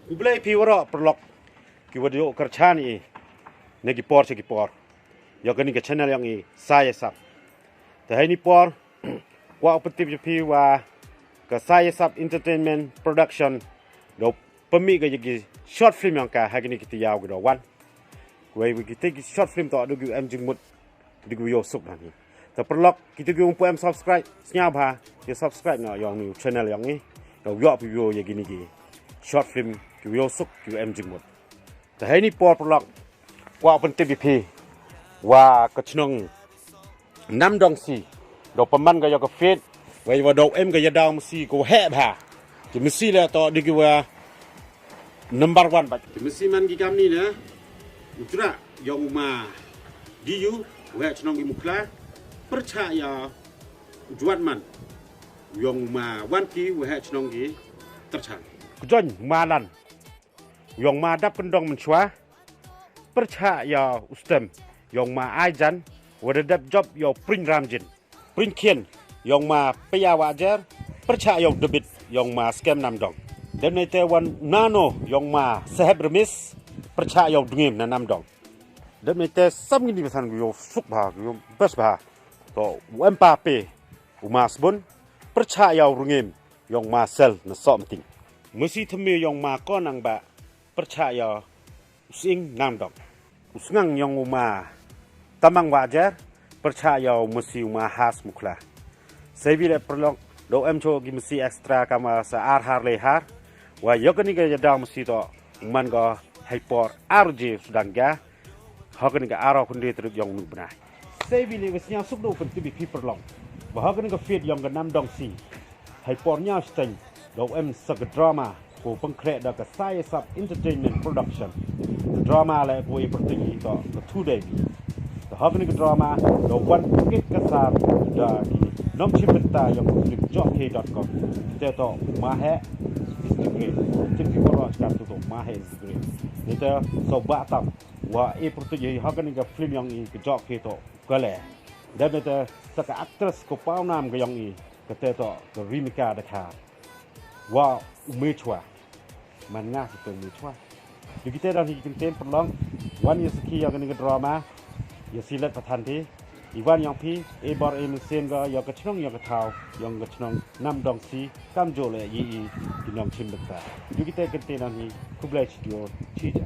Ublay piwara perlok kiwadio kerchani negi por segi por. Yogani ke channel yang i saya sap. Tahini por wa opetip piwa ke saya sap entertainment production do pemi ke yegi short film yang ka hagini kita yaw ke do wan. Wei kita short film to do em jingmut digu yo sup hani. Ta perlok kita gu umpu em subscribe senyap ha. Dia subscribe no yang ni channel yang ni. Do yo video yegi ni gi short film kiwio suk kiw em jingmut. Ta hai ni por prolok wa pen TVP wa ka chnong nam dong si do paman ga yo ka fit wai wa do em ga ya dong si ko he ba ti misi la to di wa number 1 ba ti misi man gi kam ni na utra yong ma di yu wa chnong gi mukla percaya juat man yong ma wan ki wa chnong gi terchan kujon malan Yong ma dap kendong menchua percaya ustem yong ma aijan wadadap job yo prin ramjin prin kien yong ma paya wajar percaya yong debit yong ma scam nam dong dan nete wan nano yong ma sahab remis percaya yong dungim na nam dong dan nete sam ngini pesan yo suk ba yo bes ba to Mbappe umas bun percaya rungim yong ma sel na something mesti theme yong ma konang ba percaya using nam dong usungang yang uma tamang wajar percaya mesti uma has mukla sebile perlok do em cho gi mesti extra kama sa ar har lehar wa yogani ga jada mesti to man go hyper rj sudang ga hogani ga aro kundi truk yang nu bna sebile wesnya suk do pen tibi perlok ba hogani ga fit yang ga nam dong si hyper nya steng do em sa drama ko pengkrek dak saya sub entertainment production drama le ko iperti to today to have ni drama do one kit kasar da di nom chimta yang jockey.com te to mahe instagram tim ki ko ka to mahe instagram ni te so ba tam wa iperti ha kan ga film yang i jockey to kale da te saka actress ko pau nam ga yang i ka te to rimika da ka wa umechwa man nga si tong chwa di kita dah hikim tem perlong wan ya seki yang ni drama ya silat pathan ti iwan yang pi e bar e mesin ga ya ka chnong ya ka thau yang ka chnong nam dong si kam jo le yi di nong chim bta di kita kente nan hi kublai studio chi ja